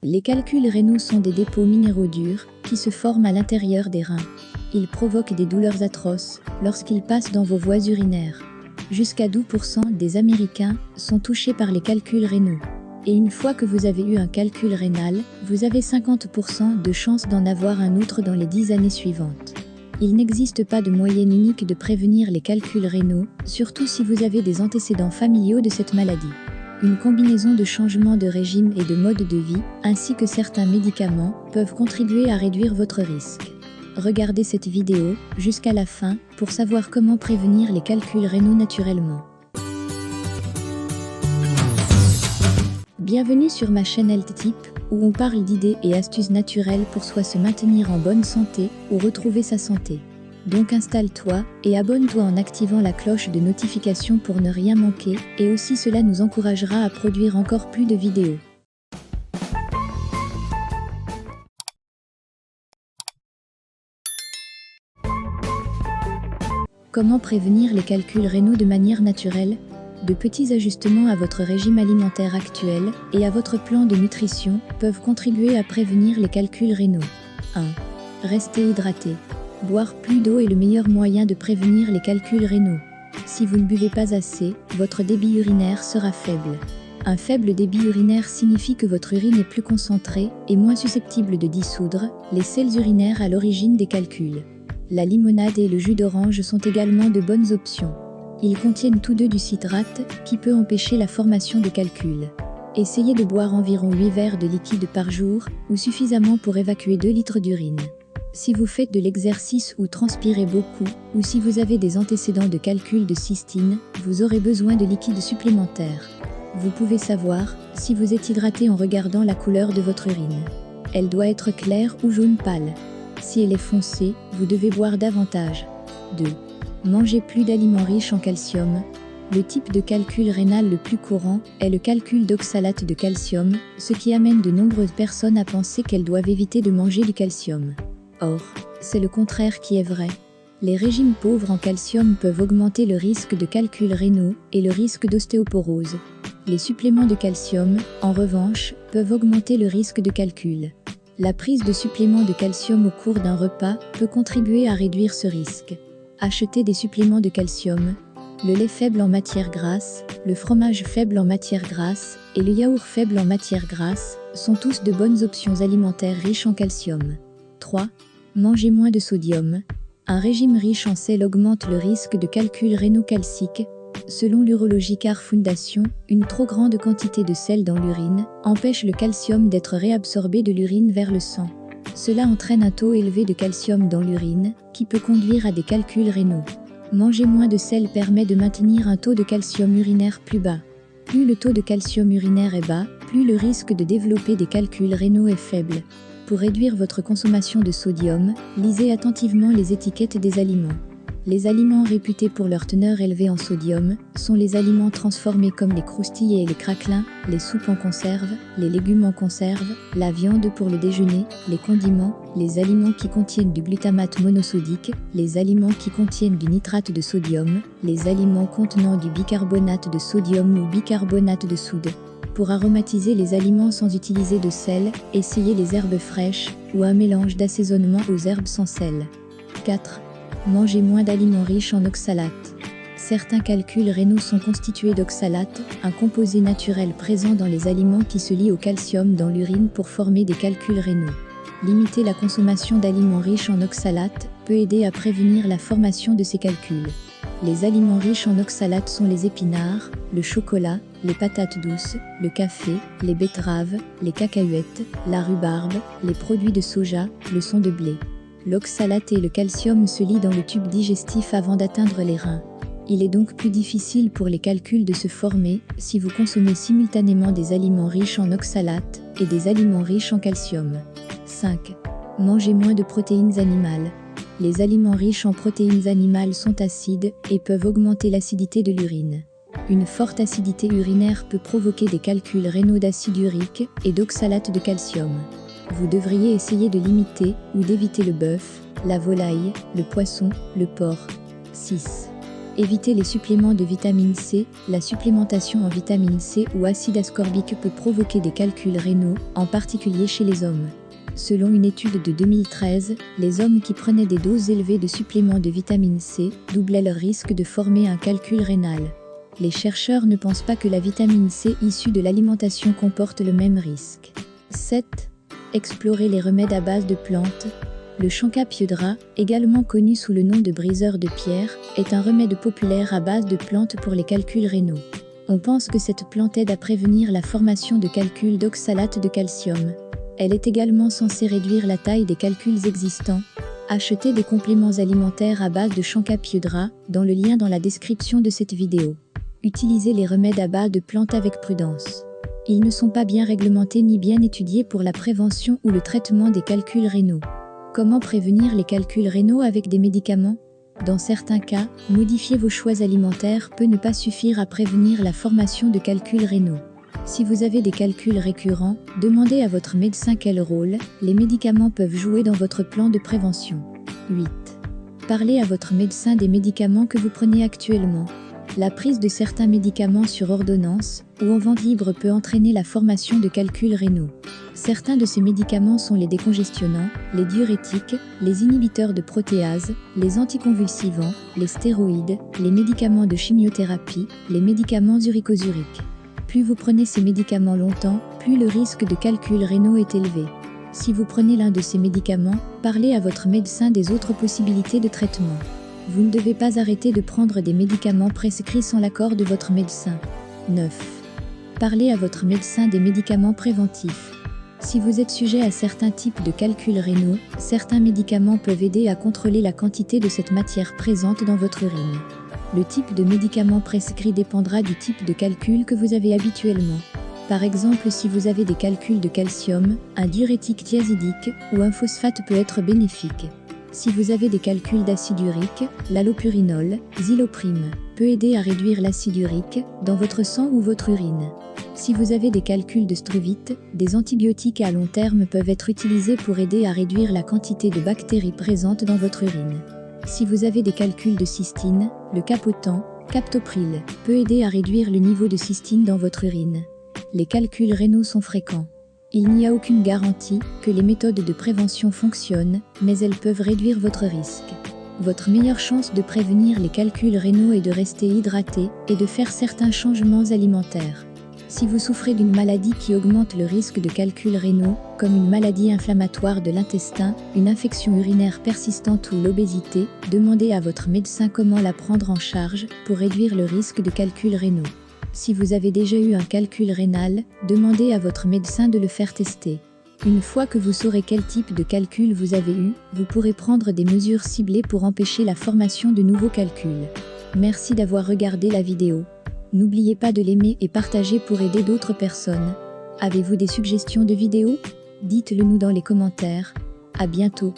Les calculs rénaux sont des dépôts minéraux durs qui se forment à l'intérieur des reins. Ils provoquent des douleurs atroces lorsqu'ils passent dans vos voies urinaires. Jusqu'à 12% des Américains sont touchés par les calculs rénaux. Et une fois que vous avez eu un calcul rénal, vous avez 50% de chances d'en avoir un autre dans les 10 années suivantes. Il n'existe pas de moyen unique de prévenir les calculs rénaux, surtout si vous avez des antécédents familiaux de cette maladie. Une combinaison de changements de régime et de mode de vie, ainsi que certains médicaments, peuvent contribuer à réduire votre risque. Regardez cette vidéo jusqu'à la fin pour savoir comment prévenir les calculs rénaux naturellement. Bienvenue sur ma chaîne Health Tip, où on parle d'idées et astuces naturelles pour soit se maintenir en bonne santé ou retrouver sa santé. Donc installe-toi et abonne-toi en activant la cloche de notification pour ne rien manquer, et aussi cela nous encouragera à produire encore plus de vidéos. Comment prévenir les calculs rénaux de manière naturelle? De petits ajustements à votre régime alimentaire actuel et à votre plan de nutrition peuvent contribuer à prévenir les calculs rénaux. 1. Restez hydraté. Boire plus d'eau est le meilleur moyen de prévenir les calculs rénaux. Si vous ne buvez pas assez, votre débit urinaire sera faible. Un faible débit urinaire signifie que votre urine est plus concentrée et moins susceptible de dissoudre les sels urinaires à l'origine des calculs. La limonade et le jus d'orange sont également de bonnes options. Ils contiennent tous deux du citrate qui peut empêcher la formation de calculs. Essayez de boire environ 8 verres de liquide par jour ou suffisamment pour évacuer 2 litres d'urine. Si vous faites de l'exercice ou transpirez beaucoup, ou si vous avez des antécédents de calcul de cystine, vous aurez besoin de liquide supplémentaire. Vous pouvez savoir si vous êtes hydraté en regardant la couleur de votre urine. Elle doit être claire ou jaune pâle. Si elle est foncée, vous devez boire davantage. 2. Mangez plus d'aliments riches en calcium. Le type de calcul rénal le plus courant est le calcul d'oxalate de calcium, ce qui amène de nombreuses personnes à penser qu'elles doivent éviter de manger du calcium. Or, c'est le contraire qui est vrai. Les régimes pauvres en calcium peuvent augmenter le risque de calculs rénaux et le risque d'ostéoporose. Les suppléments de calcium, en revanche, peuvent augmenter le risque de calcul. La prise de suppléments de calcium au cours d'un repas peut contribuer à réduire ce risque. Achetez des suppléments de calcium. Le lait faible en matière grasse, le fromage faible en matière grasse et le yaourt faible en matière grasse sont tous de bonnes options alimentaires riches en calcium. 3. Mangez moins de sodium. Un régime riche en sel augmente le risque de calculs rénaux calciques. Selon l'Urological Foundation, une trop grande quantité de sel dans l'urine empêche le calcium d'être réabsorbé de l'urine vers le sang. Cela entraîne un taux élevé de calcium dans l'urine, qui peut conduire à des calculs rénaux. Manger moins de sel permet de maintenir un taux de calcium urinaire plus bas. Plus le taux de calcium urinaire est bas, plus le risque de développer des calculs rénaux est faible. Pour réduire votre consommation de sodium, lisez attentivement les étiquettes des aliments. Les aliments réputés pour leur teneur élevée en sodium sont les aliments transformés comme les croustilles et les craquelins, les soupes en conserve, les légumes en conserve, la viande pour le déjeuner, les condiments, les aliments qui contiennent du glutamate monosodique, les aliments qui contiennent du nitrate de sodium, les aliments contenant du bicarbonate de sodium ou bicarbonate de soude. Pour aromatiser les aliments sans utiliser de sel, essayez les herbes fraîches ou un mélange d'assaisonnement aux herbes sans sel. 4. Mangez moins d'aliments riches en oxalate. Certains calculs rénaux sont constitués d'oxalate, un composé naturel présent dans les aliments qui se lie au calcium dans l'urine pour former des calculs rénaux. Limiter la consommation d'aliments riches en oxalate peut aider à prévenir la formation de ces calculs. Les aliments riches en oxalate sont les épinards, le chocolat, les patates douces, le café, les betteraves, les cacahuètes, la rhubarbe, les produits de soja, le son de blé. L'oxalate et le calcium se lient dans le tube digestif avant d'atteindre les reins. Il est donc plus difficile pour les calculs de se former si vous consommez simultanément des aliments riches en oxalate et des aliments riches en calcium. 5. Mangez moins de protéines animales. Les aliments riches en protéines animales sont acides et peuvent augmenter l'acidité de l'urine. Une forte acidité urinaire peut provoquer des calculs rénaux d'acide urique et d'oxalate de calcium. Vous devriez essayer de limiter ou d'éviter le bœuf, la volaille, le poisson, le porc. 6. Évitez les suppléments de vitamine C. La supplémentation en vitamine C ou acide ascorbique peut provoquer des calculs rénaux, en particulier chez les hommes. Selon une étude de 2013, les hommes qui prenaient des doses élevées de suppléments de vitamine C doublaient leur risque de former un calcul rénal. Les chercheurs ne pensent pas que la vitamine C issue de l'alimentation comporte le même risque. 7. Explorer les remèdes à base de plantes. Le Chancapieudra, également connu sous le nom de briseur de pierre, est un remède populaire à base de plantes pour les calculs rénaux. On pense que cette plante aide à prévenir la formation de calculs d'oxalate de calcium. Elle est également censée réduire la taille des calculs existants. Achetez des compléments alimentaires à base de Chancapieudra, dans le lien dans la description de cette vidéo. Utilisez les remèdes à base de plantes avec prudence. Ils ne sont pas bien réglementés ni bien étudiés pour la prévention ou le traitement des calculs rénaux. Comment prévenir les calculs rénaux avec des médicaments? Dans certains cas, modifier vos choix alimentaires peut ne pas suffire à prévenir la formation de calculs rénaux. Si vous avez des calculs récurrents, demandez à votre médecin quel rôle les médicaments peuvent jouer dans votre plan de prévention. 8. Parlez à votre médecin des médicaments que vous prenez actuellement. La prise de certains médicaments sur ordonnance ou en vente libre peut entraîner la formation de calculs rénaux. Certains de ces médicaments sont les décongestionnants, les diurétiques, les inhibiteurs de protéase, les anticonvulsivants, les stéroïdes, les médicaments de chimiothérapie, les médicaments uricosuriques. Plus vous prenez ces médicaments longtemps, plus le risque de calculs rénaux est élevé. Si vous prenez l'un de ces médicaments, parlez à votre médecin des autres possibilités de traitement. Vous ne devez pas arrêter de prendre des médicaments prescrits sans l'accord de votre médecin. 9. Parlez à votre médecin des médicaments préventifs. Si vous êtes sujet à certains types de calculs rénaux, certains médicaments peuvent aider à contrôler la quantité de cette matière présente dans votre urine. Le type de médicament prescrit dépendra du type de calcul que vous avez habituellement. Par exemple, si vous avez des calculs de calcium, un diurétique thiazidique ou un phosphate peut être bénéfique. Si vous avez des calculs d'acide urique, l'allopurinol, Ziloprime, peut aider à réduire l'acide urique dans votre sang ou votre urine. Si vous avez des calculs de struvite, des antibiotiques à long terme peuvent être utilisés pour aider à réduire la quantité de bactéries présentes dans votre urine. Si vous avez des calculs de cystine, le Capotan, Captopril, peut aider à réduire le niveau de cystine dans votre urine. Les calculs rénaux sont fréquents. Il n'y a aucune garantie que les méthodes de prévention fonctionnent, mais elles peuvent réduire votre risque. Votre meilleure chance de prévenir les calculs rénaux est de rester hydraté et de faire certains changements alimentaires. Si vous souffrez d'une maladie qui augmente le risque de calculs rénaux, comme une maladie inflammatoire de l'intestin, une infection urinaire persistante ou l'obésité, demandez à votre médecin comment la prendre en charge pour réduire le risque de calculs rénaux. Si vous avez déjà eu un calcul rénal, demandez à votre médecin de le faire tester. Une fois que vous saurez quel type de calcul vous avez eu, vous pourrez prendre des mesures ciblées pour empêcher la formation de nouveaux calculs. Merci d'avoir regardé la vidéo. N'oubliez pas de l'aimer et partager pour aider d'autres personnes. Avez-vous des suggestions de vidéos? Dites-le nous dans les commentaires. À bientôt.